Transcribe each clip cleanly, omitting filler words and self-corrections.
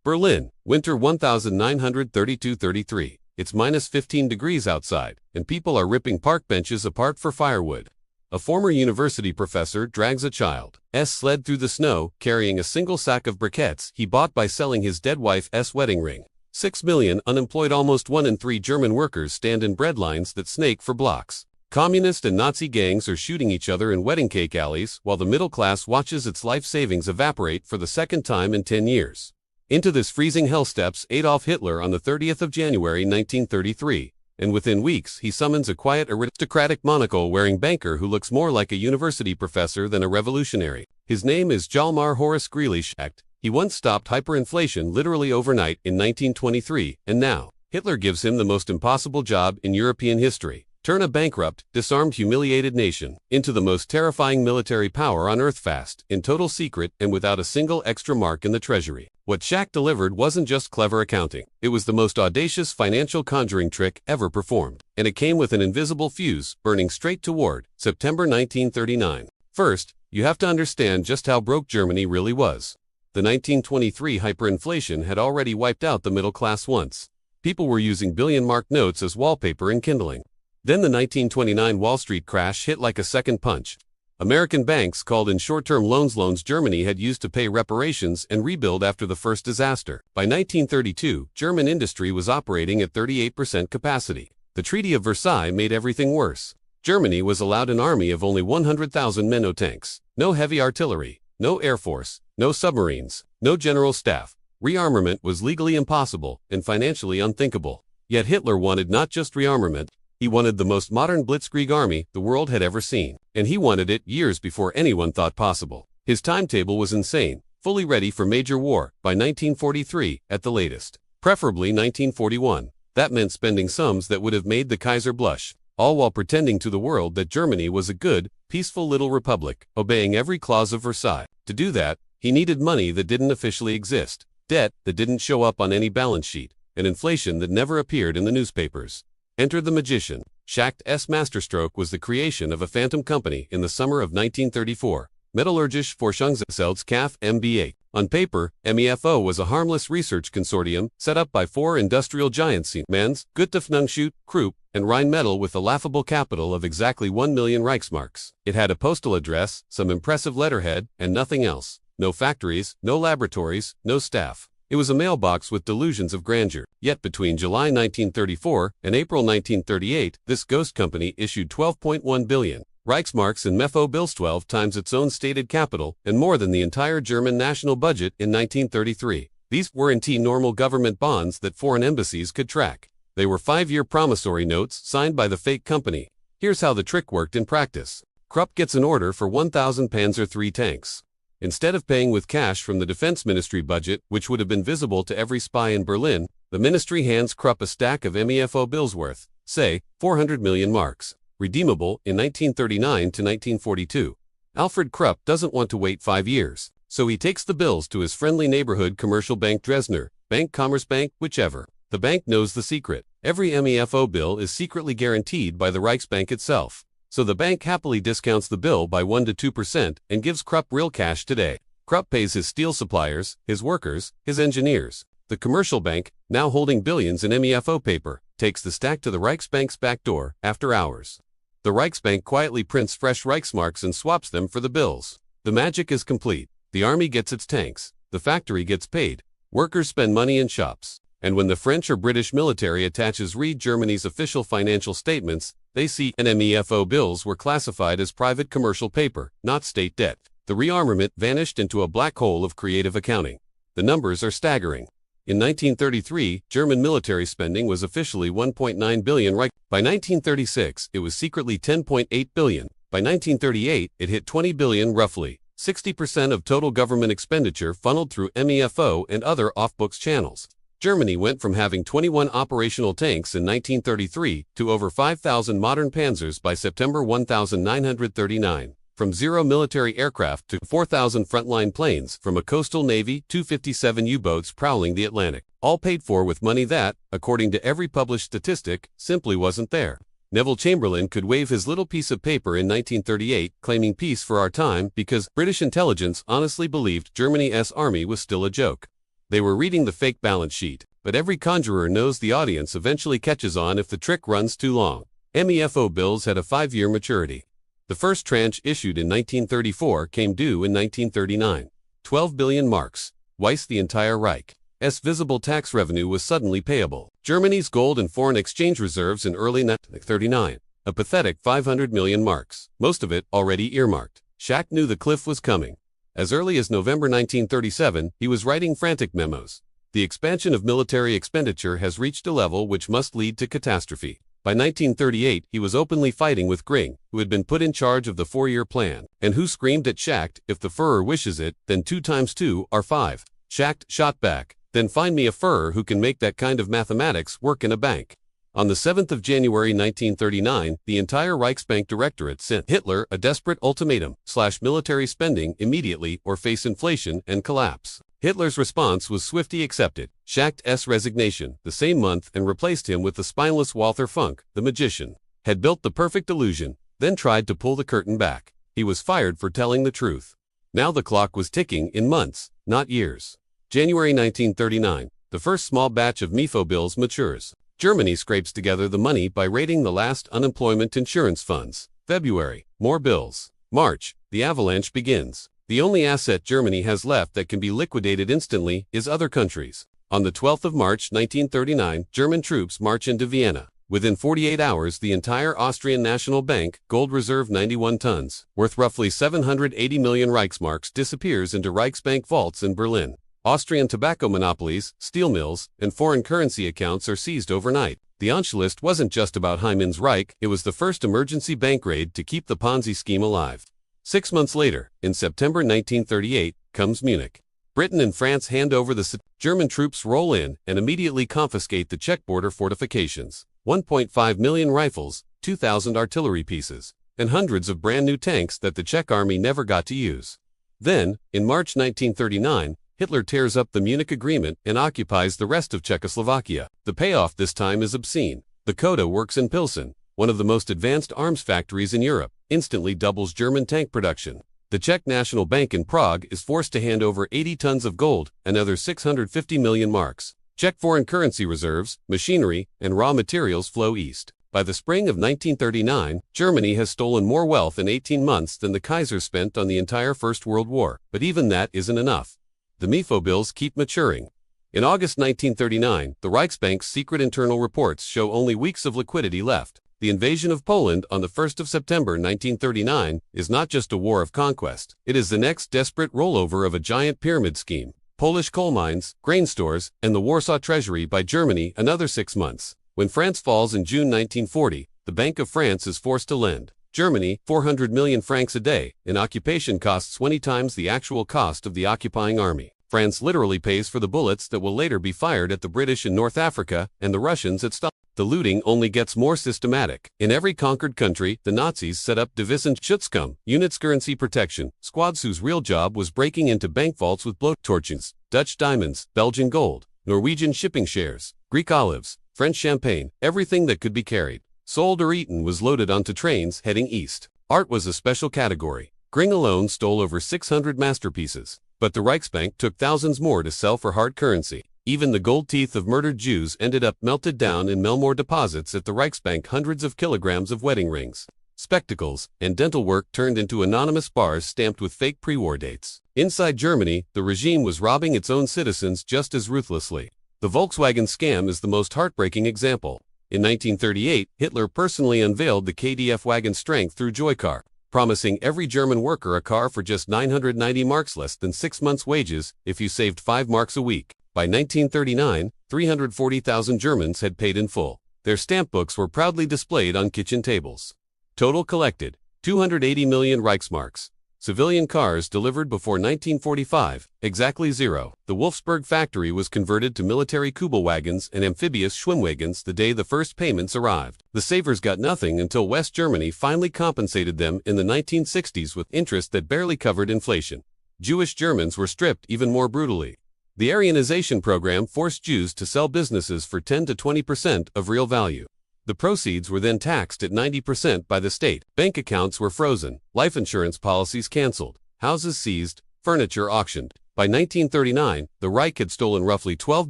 Berlin, winter 1932-33. It's minus 15 degrees outside, and people are ripping park benches apart for firewood. A former university professor drags a child's sled through the snow, carrying a single sack of briquettes he bought by selling his dead wife's wedding ring. 6 million unemployed, almost 1 in 3 German workers stand in bread lines that snake for blocks. Communist and Nazi gangs are shooting each other in wedding cake alleys, while the middle class watches its life savings evaporate for the second time in 10 years. Into this freezing hell steps Adolf Hitler on the 30th of January 1933, and within weeks he summons a quiet aristocratic monocle-wearing banker who looks more like a university professor than a revolutionary. His name is Hjalmar Schacht. He once stopped hyperinflation literally overnight in 1923, and now, Hitler gives him the most impossible job in European history: turn a bankrupt, disarmed, humiliated nation into the most terrifying military power on earth, fast, in total secret, and without a single extra mark in the treasury. What Schacht delivered wasn't just clever accounting. It was the most audacious financial conjuring trick ever performed, and it came with an invisible fuse burning straight toward September 1939. First, you have to understand just how broke Germany really was. The 1923 hyperinflation had already wiped out the middle class once. People were using billion-mark notes as wallpaper and kindling. Then the 1929 Wall Street crash hit like a second punch. American banks called in short-term loans Germany had used to pay reparations and rebuild after the first disaster. By 1932, German industry was operating at 38% capacity. The Treaty of Versailles made everything worse. Germany was allowed an army of only 100,000 men, no tanks, no heavy artillery, no air force, no submarines, no general staff. Rearmament was legally impossible and financially unthinkable. Yet Hitler wanted not just rearmament, he wanted the most modern blitzkrieg army the world had ever seen, and he wanted it years before anyone thought possible. His timetable was insane: fully ready for major war by 1943 at the latest, preferably 1941. That meant spending sums that would have made the Kaiser blush, all while pretending to the world that Germany was a good, peaceful little republic, obeying every clause of Versailles. To do that, he needed money that didn't officially exist, debt that didn't show up on any balance sheet, and inflation that never appeared in the newspapers. Enter the magician. Schacht's masterstroke was the creation of a phantom company in the summer of 1934, Metallurgische Forschungsgesellschaft MBA. On paper, MEFO was a harmless research consortium set up by 4 industrial giants: Siemens, Güterverwaltung, Krupp, and Rheinmetall, with a laughable capital of exactly 1 million Reichsmarks. It had a postal address, some impressive letterhead, and nothing else. No factories, no laboratories, no staff. It was a mailbox with delusions of grandeur. Yet between July 1934 and April 1938, this ghost company issued 12.1 billion Reichsmarks in MEFO Bills, 12 times its own stated capital, and more than the entire German national budget in 1933. These were normal government bonds that foreign embassies could track. They were 5-year promissory notes signed by the fake company. Here's how the trick worked in practice. Krupp gets an order for 1,000 Panzer III tanks. Instead of paying with cash from the Defense Ministry budget, which would have been visible to every spy in Berlin, the ministry hands Krupp a stack of MEFO bills worth, say, 400 million marks, redeemable in 1939 to 1942. Alfred Krupp doesn't want to wait 5 years, so he takes the bills to his friendly neighborhood commercial bank, Dresdner Bank, Commerzbank, whichever. The bank knows the secret. Every MEFO bill is secretly guaranteed by the Reichsbank itself. So the bank happily discounts the bill by 1 to 2% and gives Krupp real cash today. Krupp pays his steel suppliers, his workers, his engineers. The commercial bank, now holding billions in MEFO paper, takes the stack to the Reichsbank's back door after hours. The Reichsbank quietly prints fresh Reichsmarks and swaps them for the bills. The magic is complete. The army gets its tanks. The factory gets paid. Workers spend money in shops. And when the French or British military attaches read Germany's official financial statements, they see MEFO bills were classified as private commercial paper, not state debt. The rearmament vanished into a black hole of creative accounting. The numbers are staggering. In 1933, German military spending was officially 1.9 billion Reich. By 1936, it was secretly 10.8 billion. By 1938, it hit 20 billion roughly. 60% of total government expenditure funneled through MEFO and other off-books channels. Germany went from having 21 operational tanks in 1933 to over 5,000 modern panzers by September 1939, from 0 military aircraft to 4,000 frontline planes, from a coastal navy, 257 U-boats prowling the Atlantic, all paid for with money that, according to every published statistic, simply wasn't there. Neville Chamberlain could wave his little piece of paper in 1938 claiming peace for our time because British intelligence honestly believed Germany's army was still a joke. They were reading the fake balance sheet, but every conjurer knows the audience eventually catches on if the trick runs too long. MEFO bills had a 5-year maturity. The first tranche issued in 1934 came due in 1939. 12 billion marks. Twice the entire Reich's visible tax revenue was suddenly payable. Germany's gold and foreign exchange reserves in early 1939. A pathetic 500 million marks. Most of it already earmarked. Schacht knew the cliff was coming. As early as November 1937, he was writing frantic memos. The expansion of military expenditure has reached a level which must lead to catastrophe. By 1938, he was openly fighting with Gring, who had been put in charge of the 4-year plan, and who screamed at Schacht, "If the Führer wishes it, then 2 times 2 are 5. Schacht shot back, "Then find me a Führer who can make that kind of mathematics work in a bank." On the 7th of January 1939, the entire Reichsbank Directorate sent Hitler a desperate ultimatum: slash military spending immediately or face inflation and collapse. Hitler's response was swiftly accepted. Schacht's resignation, the same month, and replaced him with the spineless Walther Funk, the magician, had built the perfect illusion, then tried to pull the curtain back. He was fired for telling the truth. Now the clock was ticking in months, not years. January 1939, the first small batch of MEFO bills matures. Germany scrapes together the money by raiding the last unemployment insurance funds. February, more bills. March, the avalanche begins. The only asset Germany has left that can be liquidated instantly is other countries. On the 12th of March 1939, German troops march into Vienna. Within 48 hours, the entire Austrian National Bank, gold reserve 91 tons, worth roughly 780 million Reichsmarks, disappears into Reichsbank vaults in Berlin. Austrian tobacco monopolies, steel mills, and foreign currency accounts are seized overnight. The Anschluss wasn't just about Hyman's Reich, it was the first emergency bank raid to keep the Ponzi scheme alive. 6 months later, in September 1938, comes Munich. Britain and France hand over the city. German troops roll in and immediately confiscate the Czech border fortifications. 1.5 million rifles, 2,000 artillery pieces, and hundreds of brand new tanks that the Czech army never got to use. Then, in March 1939, Hitler tears up the Munich Agreement and occupies the rest of Czechoslovakia. The payoff this time is obscene. The Koda works in Pilsen, one of the most advanced arms factories in Europe, instantly doubles German tank production. The Czech National Bank in Prague is forced to hand over 80 tons of gold, another 650 million marks. Czech foreign currency reserves, machinery, and raw materials flow east. By the spring of 1939, Germany has stolen more wealth in 18 months than the Kaiser spent on the entire First World War. But even that isn't enough. The MEFO bills keep maturing. In August 1939, the Reichsbank's secret internal reports show only weeks of liquidity left. The invasion of Poland on the 1st of September 1939 is not just a war of conquest. It is the next desperate rollover of a giant pyramid scheme. Polish coal mines, grain stores, and the Warsaw Treasury by Germany another 6 months. When France falls in June 1940, the Bank of France is forced to lend Germany 400 million francs a day, and occupation costs 20 times the actual cost of the occupying army. France literally pays for the bullets that will later be fired at the British in North Africa and the Russians at Stalin. The looting only gets more systematic. In every conquered country, the Nazis set up Division-Schutzkampf, units currency protection, squads whose real job was breaking into bank vaults with blowtorches, Dutch diamonds, Belgian gold, Norwegian shipping shares, Greek olives, French champagne, everything that could be carried, sold or eaten was loaded onto trains heading east. Art was a special category. Gring alone stole over 600 masterpieces, but the Reichsbank took thousands more to sell for hard currency. Even the gold teeth of murdered Jews ended up melted down in Melmore deposits at the Reichsbank. Hundreds of kilograms of wedding rings, spectacles, and dental work turned into anonymous bars stamped with fake pre-war dates. Inside Germany, the regime was robbing its own citizens just as ruthlessly. The Volkswagen scam is the most heartbreaking example. In 1938, Hitler personally unveiled the KDF wagon strength through Joycar, promising every German worker a car for just 990 marks, less than 6 months' wages, if you saved 5 marks a week. By 1939, 340,000 Germans had paid in full. Their stamp books were proudly displayed on kitchen tables. Total collected, 280 million Reichsmarks. Civilian cars delivered before 1945, exactly 0. The Wolfsburg factory was converted to military Kubelwagons and amphibious Schwimmwagons the day the first payments arrived. The savers got nothing until West Germany finally compensated them in the 1960s with interest that barely covered inflation. Jewish Germans were stripped even more brutally. The Aryanization program forced Jews to sell businesses for 10 to 20% of real value. The proceeds were then taxed at 90% by the state. Bank accounts were frozen, life insurance policies canceled, houses seized, furniture auctioned. By 1939, the Reich had stolen roughly 12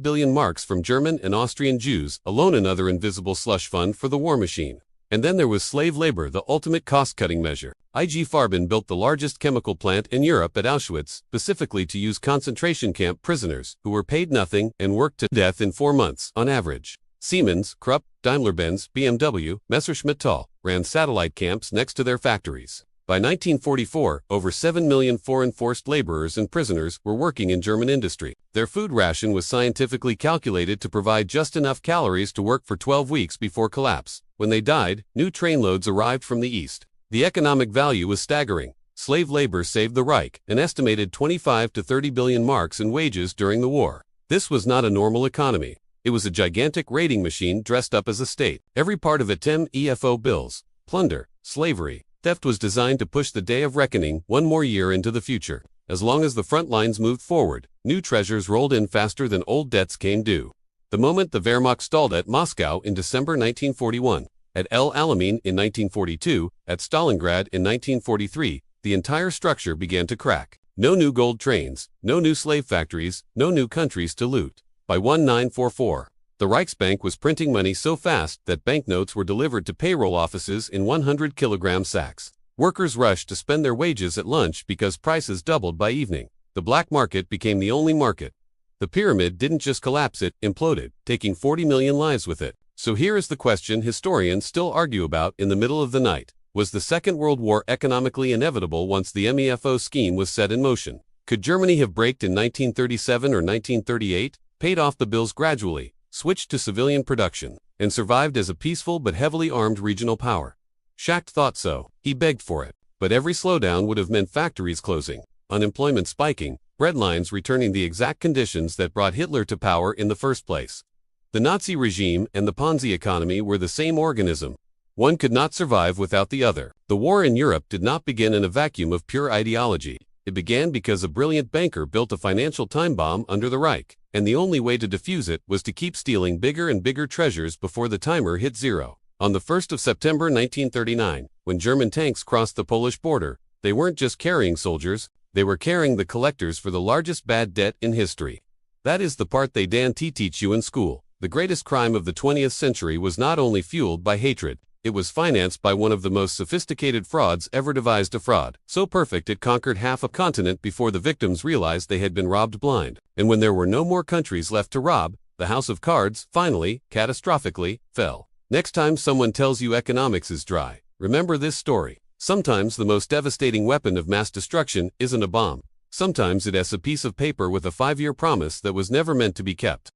billion marks from German and Austrian Jews, alone another invisible slush fund for the war machine. And then there was slave labor, the ultimate cost-cutting measure. IG Farben built the largest chemical plant in Europe at Auschwitz, specifically to use concentration camp prisoners, who were paid nothing and worked to death in 4 months, on average. Siemens, Krupp, Daimler-Benz, BMW, Messerschmitt ran satellite camps next to their factories. By 1944, over 7 million foreign forced laborers and prisoners were working in German industry. Their food ration was scientifically calculated to provide just enough calories to work for 12 weeks before collapse. When they died, new trainloads arrived from the east. The economic value was staggering. Slave labor saved the Reich an estimated 25 to 30 billion marks in wages during the war. This was not a normal economy. It was a gigantic raiding machine dressed up as a state. Every part of it, MEFO Bills, plunder, slavery, theft, was designed to push the day of reckoning one more year into the future. As long as the front lines moved forward, new treasures rolled in faster than old debts came due. The moment the Wehrmacht stalled at Moscow in December 1941, at El Alamein in 1942, at Stalingrad in 1943, the entire structure began to crack. No new gold trains, no new slave factories, no new countries to loot. By 1944, the Reichsbank was printing money so fast that banknotes were delivered to payroll offices in 100-kilogram sacks. Workers rushed to spend their wages at lunch because prices doubled by evening. The black market became the only market. The pyramid didn't just collapse, it imploded, taking 40 million lives with it. So here is the question historians still argue about in the middle of the night. Was the Second World War economically inevitable once the MEFO scheme was set in motion? Could Germany have braked in 1937 or 1938, paid off the bills gradually, switched to civilian production, and survived as a peaceful but heavily armed regional power? Schacht thought so. He begged for it. But every slowdown would have meant factories closing, unemployment spiking, breadlines returning the exact conditions that brought Hitler to power in the first place. The Nazi regime and the Ponzi economy were the same organism. One could not survive without the other. The war in Europe did not begin in a vacuum of pure ideology. It began because a brilliant banker built a financial time bomb under the Reich, and the only way to defuse it was to keep stealing bigger and bigger treasures before the timer hit zero. On the 1st of September 1939, when German tanks crossed the Polish border, they weren't just carrying soldiers, they were carrying the collectors for the largest bad debt in history. That is the part they don't teach you in school. The greatest crime of the 20th century was not only fueled by hatred, it was financed by one of the most sophisticated frauds ever devised. A fraud so perfect it conquered half a continent before the victims realized they had been robbed blind. And when there were no more countries left to rob, the house of cards, finally, catastrophically, fell. Next time someone tells you economics is dry, remember this story. Sometimes the most devastating weapon of mass destruction isn't a bomb. Sometimes it's a piece of paper with a 5-year promise that was never meant to be kept.